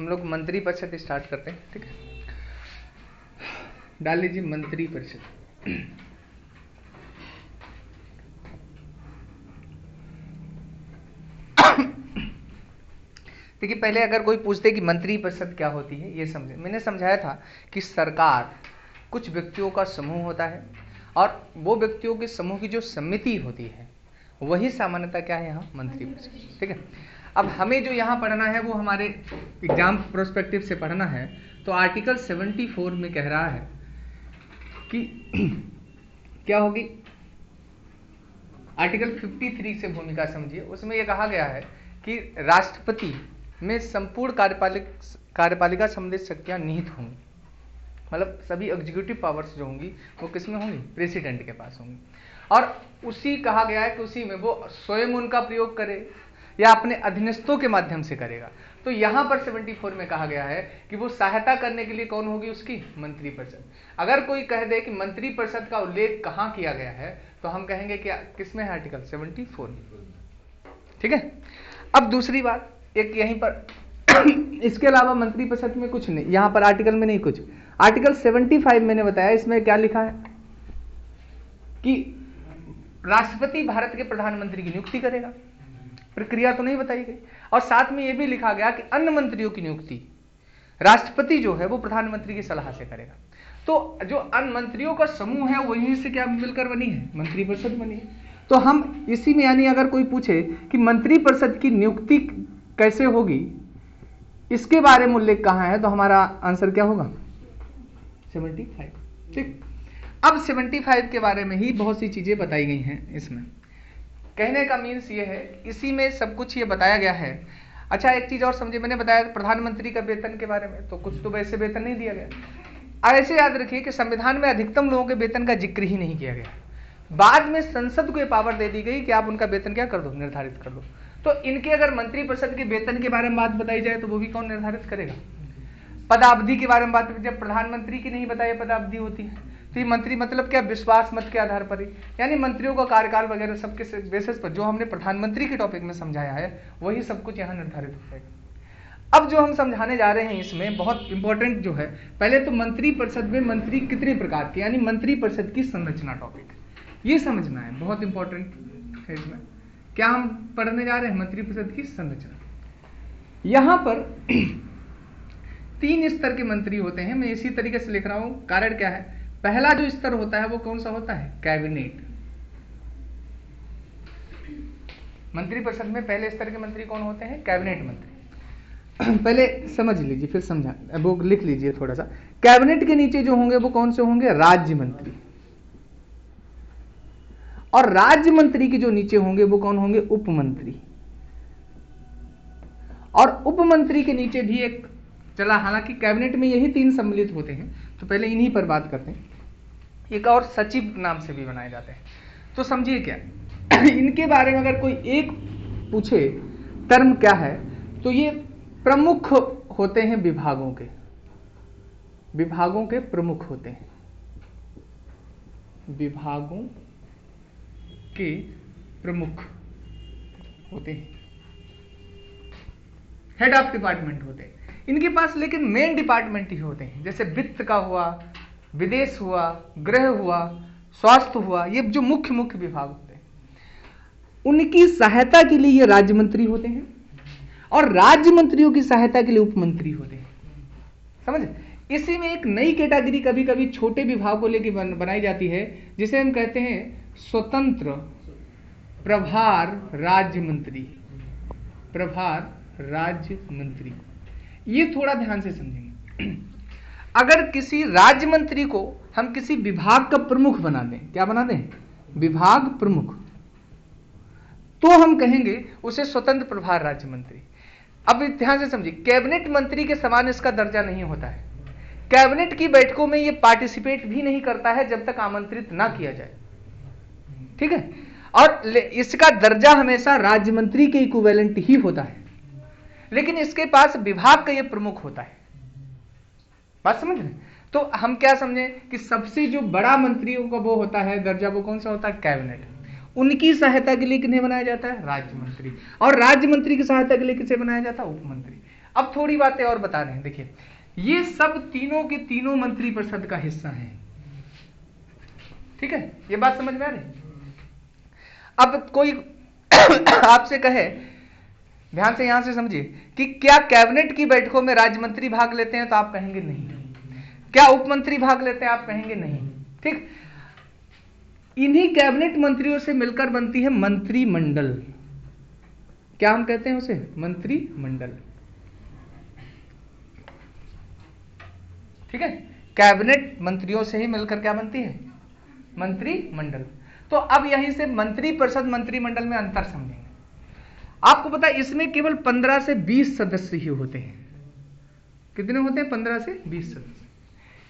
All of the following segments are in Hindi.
हम लोग मंत्री परिषद स्टार्ट करते हैं, ठीक है। डाल लीजिए मंत्री परिषद। देखिए, पहले अगर कोई पूछते कि मंत्री परिषद क्या होती है, ये समझे। मैंने समझाया था कि सरकार कुछ व्यक्तियों का समूह होता है और वो व्यक्तियों के समूह की जो समिति होती है वही सामान्यतः क्या है, यहाँ मंत्री परिषद, ठीक है। अब हमें जो यहाँ पढ़ना है वो हमारे एग्जाम प्रोस्पेक्टिव से पढ़ना है। तो आर्टिकल 74 में कह रहा है कि क्या होगी, आर्टिकल 53 से भूमिका समझिए। उसमें यह कहा गया है कि राष्ट्रपति में संपूर्ण कार्यपालिका संबंधित शक्तियां निहित होंगी, मतलब सभी एग्जीक्यूटिव पावर्स जो होंगी वो किसमें होंगी, प्रेसिडेंट के पास होंगी। और उसी कहा गया है कि उसी में वो स्वयं उनका प्रयोग करे या अपने अधीनस्थों के माध्यम से करेगा। तो यहां पर 74 में कहा गया है कि वो सहायता करने के लिए कौन होगी, उसकी मंत्री परिषद। अगर कोई कह दे कि मंत्री परिषद का उल्लेख कहां किया गया है तो हम कहेंगे कि किसमें है, आर्टिकल 74, ठीक है। अब दूसरी बात, एक यहीं पर इसके अलावा मंत्री परिषद में कुछ नहीं, यहां पर आर्टिकल में नहीं कुछ। आर्टिकल 75 मैंने बताया, इसमें क्या लिखा है कि राष्ट्रपति भारत के प्रधानमंत्री की नियुक्ति करेगा, प्रक्रिया तो नहीं बताई गई। और साथ में यह भी लिखा गया कि अन्य मंत्रियों की नियुक्ति राष्ट्रपति जो है वो प्रधानमंत्री की सलाह से करेगा। तो जो अन्य मंत्रियों का समूह है वहीं से क्या मिलकर बनी है, मंत्री परिषद बनी है। तो हम इसी में, यानी अगर कोई पूछे कि मंत्री परिषद की नियुक्ति कैसे होगी, इसके बारे में उल्लेख कहां है, तो हमारा आंसर क्या होगा, 75, ठीक। अब 75 के बारे में ही बहुत सी चीजें बताई गई हैं इसमें। कहने का मीन्स ये है, इसी में सब कुछ ये बताया गया है। अच्छा, एक चीज और समझिए, मैंने बताया प्रधानमंत्री का वेतन के बारे में, तो कुछ तो वैसे वेतन नहीं दिया गया। ऐसे याद रखिए कि संविधान में अधिकतम लोगों के वेतन का जिक्र ही नहीं किया गया। बाद में संसद को ये पावर दे दी गई कि आप उनका वेतन क्या कर दो, निर्धारित कर दो। तो इनके अगर मंत्री परिषद के वेतन के बारे में बात बताई जाए तो वो भी कौन निर्धारित करेगा। पदावधि के बारे में बात, जब प्रधानमंत्री की नहीं बताई पदावधि होती है तो ये मंत्री मतलब क्या, विश्वास मत के आधार पर ही, यानी मंत्रियों का कार्यकाल वगैरह सबके बेसिस पर जो हमने प्रधानमंत्री के टॉपिक में समझाया है वही सब कुछ यहाँ निर्धारित हो जाएगा। अब जो हम समझाने जा रहे हैं इसमें बहुत इंपॉर्टेंट जो है, पहले तो मंत्री परिषद में मंत्री कितने प्रकार के, यानी मंत्री परिषद की संरचना टॉपिक ये समझना है, बहुत इंपॉर्टेंट है। इसमें क्या हम पढ़ने जा रहे हैं, मंत्री परिषद की संरचना। यहां पर 3 स्तर के मंत्री होते हैं, मैं इसी तरीके से लिख रहा हूं। कारण क्या है, पहला जो स्तर होता है वो कौन सा होता है, कैबिनेट। मंत्री परिषद में पहले स्तर के मंत्री कौन होते हैं, कैबिनेट मंत्री। पहले समझ लीजिए फिर समझा, वो लिख लीजिए थोड़ा सा। कैबिनेट के नीचे जो होंगे वो कौन से होंगे, राज्य मंत्री। और राज्य मंत्री के जो नीचे होंगे वो कौन होंगे, उप मंत्री। और उप मंत्री के नीचे भी एक चला, हालांकि कैबिनेट में यही 3 सम्मिलित होते हैं, तो पहले इन्हीं पर बात करते हैं। एक और सचिव नाम से भी बनाए जाते हैं। तो समझिए क्या इनके बारे में अगर कोई एक पूछे टर्म क्या है, तो ये प्रमुख होते हैं विभागों के प्रमुख होते हैं, विभागों के प्रमुख होते हैं, हेड ऑफ डिपार्टमेंट होते हैं इनके पास। लेकिन मेन डिपार्टमेंट ही होते हैं, जैसे वित्त का हुआ, विदेश हुआ, गृह हुआ, स्वास्थ्य हुआ, ये जो मुख्य विभाग होते हैं उनकी सहायता के लिए ये राज्य मंत्री होते हैं, और राज्य मंत्रियों की सहायता के लिए उप मंत्री होते हैं। समझ, इसी में एक नई कैटेगरी कभी कभी छोटे विभाग को लेकर बनाई जाती है, जिसे हम कहते हैं स्वतंत्र प्रभार राज्य मंत्री। प्रभार राज्य मंत्री, ये थोड़ा ध्यान से समझेंगे। अगर किसी राज्य मंत्री को हम किसी विभाग का प्रमुख बना दें, क्या बना दें, विभाग प्रमुख, तो हम कहेंगे उसे स्वतंत्र प्रभार राज्य मंत्री। अब ध्यान से समझिए, कैबिनेट मंत्री के समान इसका दर्जा नहीं होता है। कैबिनेट की बैठकों में यह पार्टिसिपेट भी नहीं करता है जब तक आमंत्रित ना किया जाए, ठीक है। और इसका दर्जा हमेशा राज्य मंत्री के इक्विवेलेंट ही होता है, लेकिन इसके पास विभाग का यह प्रमुख होता है। बात समझ रहे? तो हम क्या समझें कि सबसे जो बड़ा मंत्रियों का वो होता है दर्जा, वो कौन सा होता है, कैबिनेट। उनकी सहायता के लिए किन्हें बनाया जाता है, राज्य मंत्री। और राज्य मंत्री की सहायता के लिए किसे बनाया जाता है, उप मंत्री। अब थोड़ी बातें और बता रहे हैं। देखिए, ये सब तीनों के तीनों मंत्रिपरिषद का हिस्सा हैं। ठीक है, ये बात समझ में आ रही? अब कोई आपसे कहे, ध्यान से यहां से समझिए, कि क्या कैबिनेट की बैठकों में राज्य मंत्री भाग लेते हैं, तो आप कहेंगे नहीं। क्या उप मंत्री भाग लेते हैं, आप कहेंगे नहीं। ठीक, इन्हीं कैबिनेट मंत्रियों से मिलकर बनती है मंत्रिमंडल। क्या हम कहते हैं उसे? मंत्रिमंडल। ठीक है, कैबिनेट मंत्रियों से ही मिलकर क्या बनती है? मंत्रिमंडल। तो अब यहीं से मंत्रिपरिषद मंत्रिमंडल में अंतर समझेंगे। आपको पता है इसमें केवल 15 से 20 सदस्य ही होते हैं। कितने होते हैं? 15 से 20 सदस्य।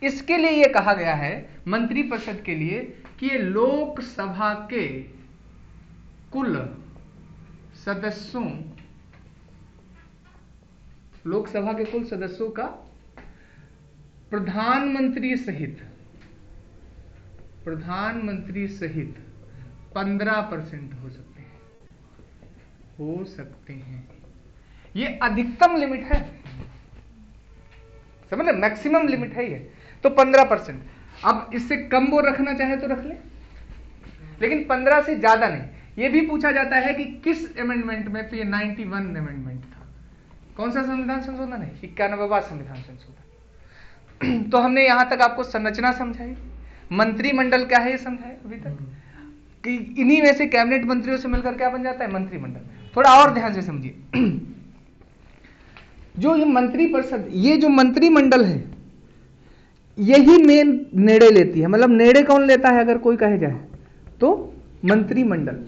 इसके लिए यह कहा गया है मंत्रिपरिषद के लिए कि ये लोकसभा के कुल सदस्यों, लोकसभा के कुल सदस्यों का प्रधानमंत्री सहित 15% हो सकते हैं। ये अधिकतम लिमिट है, समझ ले, मैक्सिमम लिमिट है ये। तो 15%। अब इससे कम वो रखना चाहे तो रख ले, लेकिन 15 से ज्यादा नहीं। ये भी पूछा जाता है कि किस अमेंडमेंट में, तो ये 91 अमेंडमेंट था। कौन सा संविधान संशोधन है? 91वां संविधान संशोधन। तो हमने यहां तक आपको संरचना समझाई, मंत्रिमंडल क्या है ये समझाया अभी तक, कि इन्हीं में से कैबिनेट मंत्रियों से मिलकर क्या बन जाता है? मंत्रिमंडल। थोड़ा और ध्यान से समझिए, जो ये मंत्रिपरिषद, ये जो मंत्रिमंडल है, यही मेन निर्णय लेती है। मतलब निर्णय कौन लेता है अगर कोई कहे जाए तो? मंत्रिमंडल।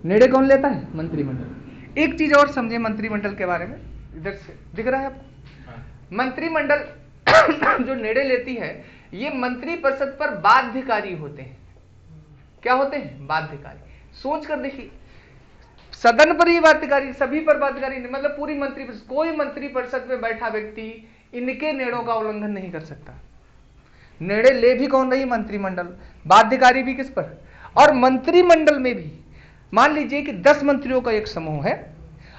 निर्णय कौन लेता है? मंत्रिमंडल। एक चीज और समझे मंत्रिमंडल के बारे में, इधर से दिख रहा है आपको? मंत्रिमंडल जो निर्णय लेती है, ये मंत्रिपरिषद पर बाध्यकारी होते हैं। क्या होते हैं? बाध्यकारी। सोच कर देखिए, सदन पर ही बाध्यकारी, सभी पर बाध्यकारी नहीं। मतलब पूरी मंत्रिपरिषद, कोई मंत्रिपरिषद में बैठा व्यक्ति इनके निर्णयों का उल्लंघन नहीं कर सकता। निर्णय ले भी कौन रही? मंत्रिमंडल। बाध्यकारी भी किस पर? और मंत्रिमंडल में भी मान लीजिए कि 10 मंत्रियों का एक समूह है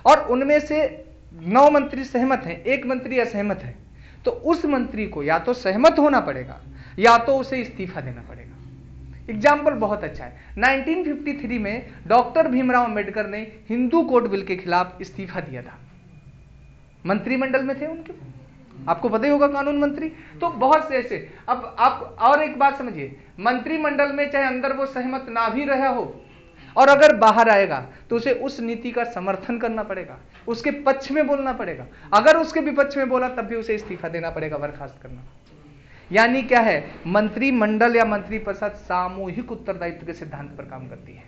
और उनमें से 9 मंत्री सहमत हैं, एक मंत्री असहमत है, तो उस मंत्री को या तो सहमत होना पड़ेगा या तो उसे इस्तीफा देना पड़ेगा। एग्जाम्पल बहुत अच्छा है। 1953 में डॉक्टर भीमराव अंबेडकर ने हिंदू कोड बिल के खिलाफ इस्तीफा दिया था। मंत्रिमंडल में थे उनके, आपको पता ही होगा, कानून मंत्री। तो बहुत से ऐसे। अब आप और एक बात समझिए, मंत्रिमंडल में चाहे अंदर वो सहमत ना भी रहा हो, और अगर बाहर आएगा तो उसे उस नीति का समर्थन करना पड़ेगा, उसके पक्ष में बोलना पड़ेगा। अगर उसके विपक्ष में बोला तब भी उसे इस्तीफा देना पड़ेगा, बर्खास्त करना। यानी क्या है? मंत्रिमंडल या मंत्रिपरिषद सामूहिक उत्तरदायित्व के सिद्धांत पर काम करती है।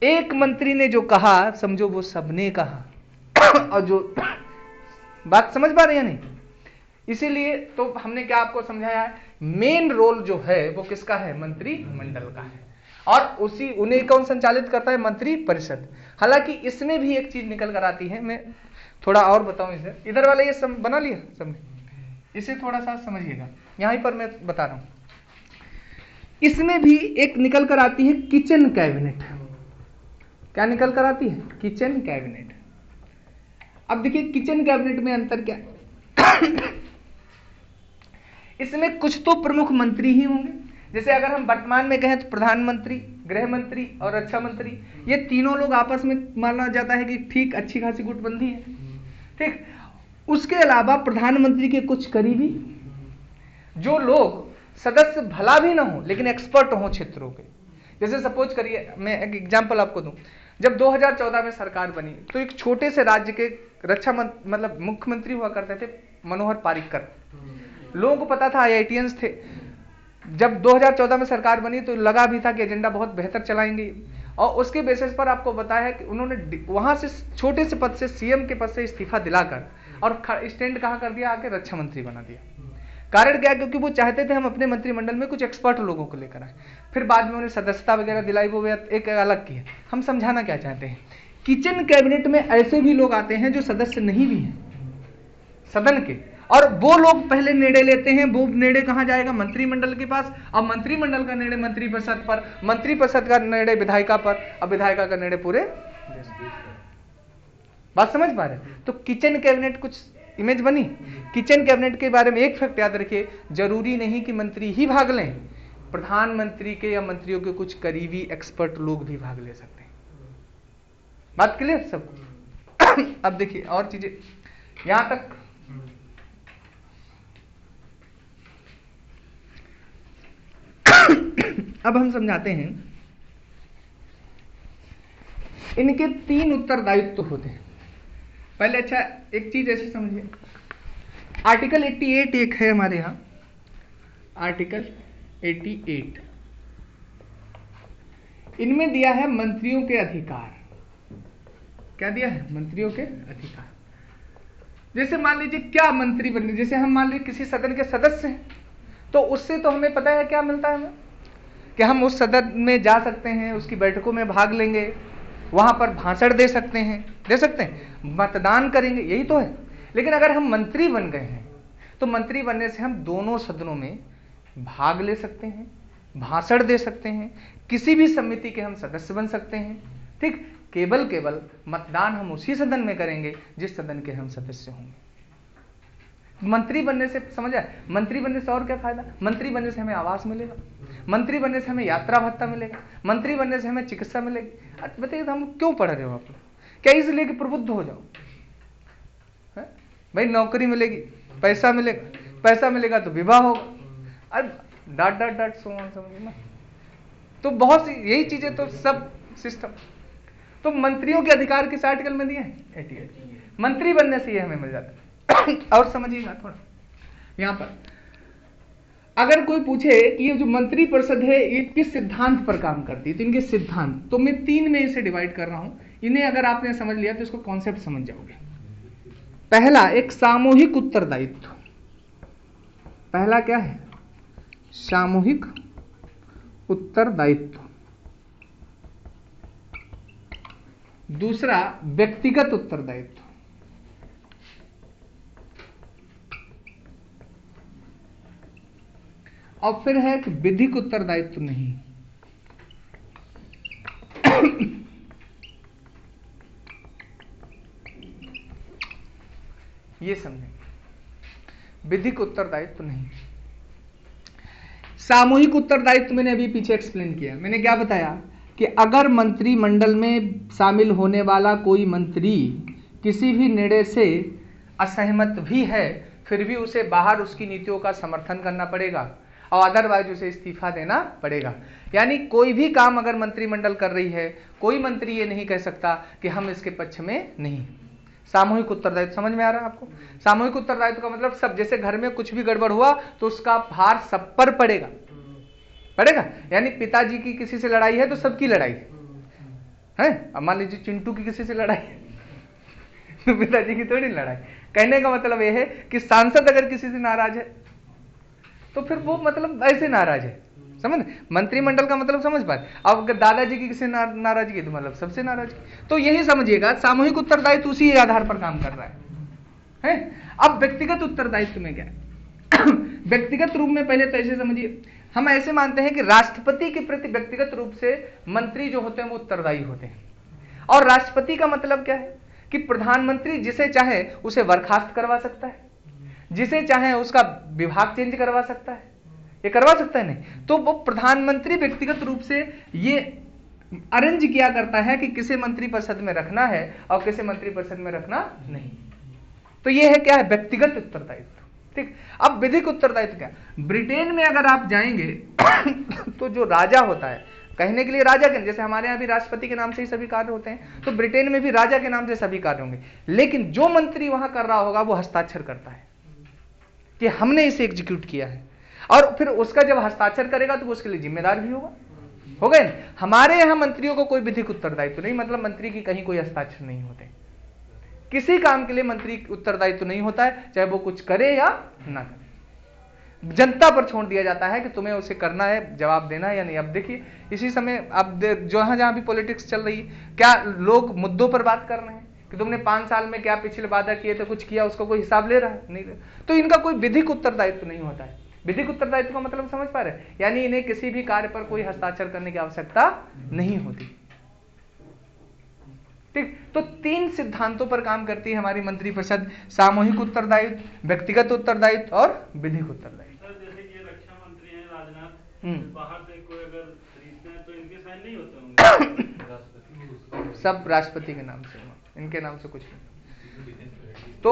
एक मंत्री ने जो कहा, समझो वो सबने कहा। और जो बात समझ पा रहे हैं नहीं? इसीलिए तो हमने क्या आपको समझाया है, मेन रोल जो है वो किसका है? मंत्रिमंडल का है। और उसी उन्हें कौन संचालित करता है? मंत्रिपरिषद। हालांकि इसमें भी एक चीज निकल कर आती है, मैं थोड़ा और बताऊं। इधर वाला ये बना लिया सबने, इसे थोड़ा सा समझिएगा, यहीं पर मैं बता रहा हूं। इसमें भी एक निकल कर आती है किचन कैबिनेट। क्या निकल कर आती है? Kitchen cabinet. अब देखिए किचन कैबिनेट में अंतर क्या है? इसमें कुछ तो प्रमुख मंत्री ही होंगे। जैसे अगर हम वर्तमान में कहें तो प्रधानमंत्री, गृह मंत्री और रक्षा मंत्री, ये तीनों लोग आपस में माना जाता है कि ठीक अच्छी खासी गुटबंदी है। ठीक, उसके अलावा प्रधानमंत्री के कुछ करीबी, जो लोग सदस्य भला भी ना हो लेकिन एक्सपर्ट हो क्षेत्रों के। जैसे सपोज करिए, मैं एक एग्जांपल आपको दूं। जब 2014 में सरकार बनी तो एक छोटे से राज्य के रक्षा मतलब मुख्यमंत्री हुआ करते थे मनोहर पारिकर। लोगों को पता था, IITians थे। जब 2014 में सरकार बनी तो लगा भी था कि एजेंडा बहुत बेहतर चलाएंगे, और उसके बेसिस पर आपको बताया है कि उन्होंने वहां से छोटे से पद से, सीएम के पद से इस्तीफा दिलाकर और स्टैंड कहां कर दिया? आके रक्षा मंत्री बना दिया। कारण क्या? क्योंकि वो चाहते थे हम अपने मंत्रिमंडल में कुछ एक्सपर्ट लोगों को लेकर आए। फिर बाद में उन्हें सदस्यता वगैरह दिलाई, वो एक अलग की है। हम समझाना क्या चाहते हैं, किचन कैबिनेट में ऐसे भी लोग आते हैं जो सदस्य नहीं भी हैं सदन के, और वो लोग पहले निर्णय लेते हैं। वो निर्णय कहां जाएगा? मंत्रिमंडल के पास। अब मंत्रिमंडल का निर्णय मंत्रिपरिषद पर, मंत्रिपरिषद का निर्णय विधायिका पर, अब विधायिका का निर्णय पूरे। बात समझ पा रहे? तो किचन कैबिनेट कुछ इमेज बनी। किचन कैबिनेट के बारे में एक फैक्ट याद रखिए, जरूरी नहीं कि मंत्री ही भाग लें, प्रधानमंत्री के या मंत्रियों के कुछ करीबी एक्सपर्ट लोग भी भाग ले सकते हैं। बात क्लियर सबको? अब देखिए और चीजें यहां तक। अब हम समझाते हैं, इनके 3 उत्तरदायित्व होते हैं। पहले अच्छा एक चीज ऐसे समझिए, आर्टिकल 88 एक है हमारे यहां, आर्टिकल 88 इनमें दिया है मंत्रियों के अधिकार। क्या दिया है? मंत्रियों के अधिकार। जैसे मान लीजिए क्या मंत्री बनने, जैसे हम मान लीजिए किसी सदन के सदस्य हैं, तो उससे तो हमें पता है क्या मिलता है हमें, कि हम उस सदन में जा सकते हैं, उसकी बैठकों में भाग लेंगे, वहां पर भाषण दे सकते हैं, मतदान करेंगे, यही तो है। लेकिन अगर हम मंत्री बन गए हैं तो मंत्री बनने से हम दोनों सदनों में भाग ले सकते हैं, भाषण दे सकते हैं, किसी भी समिति के हम सदस्य बन सकते हैं। ठीक, केवल मतदान हम उसी सदन में करेंगे जिस सदन के हम सदस्य होंगे। मंत्री बनने से समझ आए, मंत्री बनने से और क्या फायदा? मंत्री बनने से हमें आवास मिलेगा, मंत्री बनने से हमें यात्रा भत्ता मिलेगा, मंत्री बनने से हमें चिकित्सा मिलेगी। बताइए हम क्यों पढ़ रहे हो आप लोग? क्या इसलिए कि प्रबुद्ध हो जाओ? भाई नौकरी मिलेगी, पैसा मिलेगा तो विवाह होगा, अब डाट सो ऑन, समझिए ना। तो बहुत सी यही चीजें, तो सब सिस्टम। तो मंत्रियों के अधिकार किस आर्टिकल में दिए हैं? 88। मंत्री बनने से ये हमें मिल जाता है। और समझिएगा थोड़ा, यहां पर अगर कोई पूछे कि ये जो मंत्री परिषद है ये किस सिद्धांत पर काम करती है, तो इनके सिद्धांत, तो मैं 3 में इसे डिवाइड कर रहा हूं। इन्हें अगर आपने समझ लिया तो इसको कॉन्सेप्ट समझ जाओगे। पहला, एक सामूहिक उत्तरदायित्व। पहला क्या है? सामूहिक उत्तरदायित्व। दूसरा, व्यक्तिगत उत्तरदायित्व। और फिर है कि विधिक उत्तरदायित्व नहीं। ये समझें, विधिक उत्तरदायित्व नहीं। सामूहिक उत्तरदायित्व मैंने अभी पीछे एक्सप्लेन किया। मैंने क्या बताया कि अगर मंत्रिमंडल में शामिल होने वाला कोई मंत्री किसी भी निर्णय से असहमत भी है, फिर भी उसे बाहर उसकी नीतियों का समर्थन करना पड़ेगा और अदरवाइज उसे इस्तीफा देना पड़ेगा। यानी कोई भी काम अगर मंत्रिमंडल कर रही है, कोई मंत्री ये नहीं कह सकता कि हम इसके पक्ष में नहीं। सामूहिक उत्तरदायित्व समझ में आ रहा है आपको? सामूहिक उत्तरदायित्व का मतलब सब, जैसे घर में कुछ भी गड़बड़ हुआ तो उसका भार सब पर पड़ेगा। यानी पिताजी की किसी से लड़ाई है तो सबकी लड़ाई है। अब मान लीजिए चिंटू की किसी से लड़ाई है तो पिताजी की थोड़ी लड़ाई। कहने का मतलब यह है कि सांसद अगर किसी से नाराज है तो फिर वो मतलब ऐसे नाराज है, समझ? मंत्रिमंडल का मतलब समझ पाए। अब अगर दादाजी की किसी नाराजगी तो मतलब सबसे नाराजगी। तो यही समझिएगा, सामूहिक उत्तरदायित्व उसी आधार पर काम कर रहा है। अब व्यक्तिगत उत्तरदायित्व में क्या है? व्यक्तिगत रूप में पहले तो ऐसे समझिए, हम ऐसे मानते हैं कि राष्ट्रपति के प्रति व्यक्तिगत रूप से मंत्री जो होते हैं वो उत्तरदायी होते हैं। और राष्ट्रपति का मतलब क्या है कि प्रधानमंत्री जिसे चाहे उसे बर्खास्त करवा सकता है, जिसे चाहे उसका विभाग चेंज करवा सकता है। ये करवा सकता है नहीं, तो वो प्रधानमंत्री व्यक्तिगत रूप से ये अरेंज किया करता है कि किसे मंत्री परिषद में रखना है और किसे मंत्री परिषद में रखना नहीं। तो ये है क्या है? व्यक्तिगत उत्तरदायित्व। ठीक, अब विधिक उत्तरदायित्व क्या? ब्रिटेन में अगर आप जाएंगे तो जो राजा होता है, कहने के लिए राजा के, जैसे हमारे यहाँ भी राष्ट्रपति के नाम से ही सभी कार्य होते हैं, तो ब्रिटेन में भी राजा के नाम से सभी कार्य होंगे। लेकिन जो मंत्री वहां कर रहा होगा वो हस्ताक्षर करता है कि हमने इसे एग्जीक्यूट किया है, और फिर उसका जब हस्ताक्षर करेगा तो वो उसके लिए जिम्मेदार भी होगा। हो गए? हमारे यहाँ मंत्रियों को कोई विधिक उत्तरदायित्व नहीं, मतलब मंत्री की कहीं कोई हस्ताक्षर नहीं होते। किसी काम के लिए मंत्री उत्तरदायित्व नहीं होता है, चाहे वो कुछ करे या ना करे। जनता पर छोड़ दिया जाता है कि तुम्हें उसे करना है, जवाब देना है या नहीं। अब देखिए इसी समय अब जहां भी पॉलिटिक्स चल रही है, क्या लोग मुद्दों पर बात कर रहे हैं कि तुमने 5 साल में क्या पिछले वादा किए थे, कुछ किया, उसका कोई हिसाब ले रहा है? नहीं। तो इनका कोई विधिक उत्तरदायित्व नहीं होता है। विधिक उत्तरदायित्व का मतलब समझ पा रहे? यानी इन्हें किसी भी कार्य पर कोई हस्ताक्षर करने की आवश्यकता नहीं होती। ठीक, तो 3 सिद्धांतों पर काम करती है हमारी मंत्रिपरिषद, सामूहिक उत्तरदायित्व, व्यक्तिगत उत्तरदायित्व और विधिक उत्तरदायित्व। सर जैसे कि ये रक्षा मंत्री हैं राजनाथ, बाहर से कोई अगर खरीदते हैं तो इनके साइन नहीं होते होंगे? सब राष्ट्रपति के नाम से, इनके नाम से कुछ नहीं। तो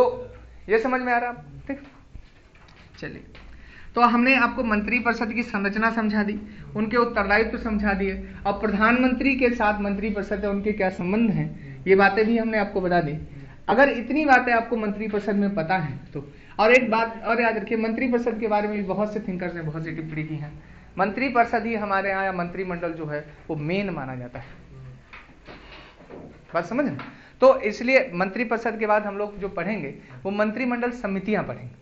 ये समझ में आ रहा है? ठीक, चलिए। तो हमने आपको मंत्रिपरिषद की संरचना समझा दी, उनके उत्तरदायित्व समझा दिए। अब प्रधानमंत्री के साथ मंत्रिपरिषद है, उनके क्या संबंध हैं, ये बातें भी हमने आपको बता दी। अगर इतनी बातें आपको मंत्रिपरिषद में पता है तो, और एक बात और याद रखिए, मंत्रिपरिषद के बारे में भी बहुत से थिंकर्स ने बहुत सी टिप्पणी की है। मंत्रिपरिषद ही हमारे यहाँ, या मंत्रिमंडल जो है वो मेन माना जाता है। बात समझ? तो इसलिए मंत्रिपरिषद के बाद हम लोग जो पढ़ेंगे वो मंत्रिमंडल समितियां पढ़ेंगे।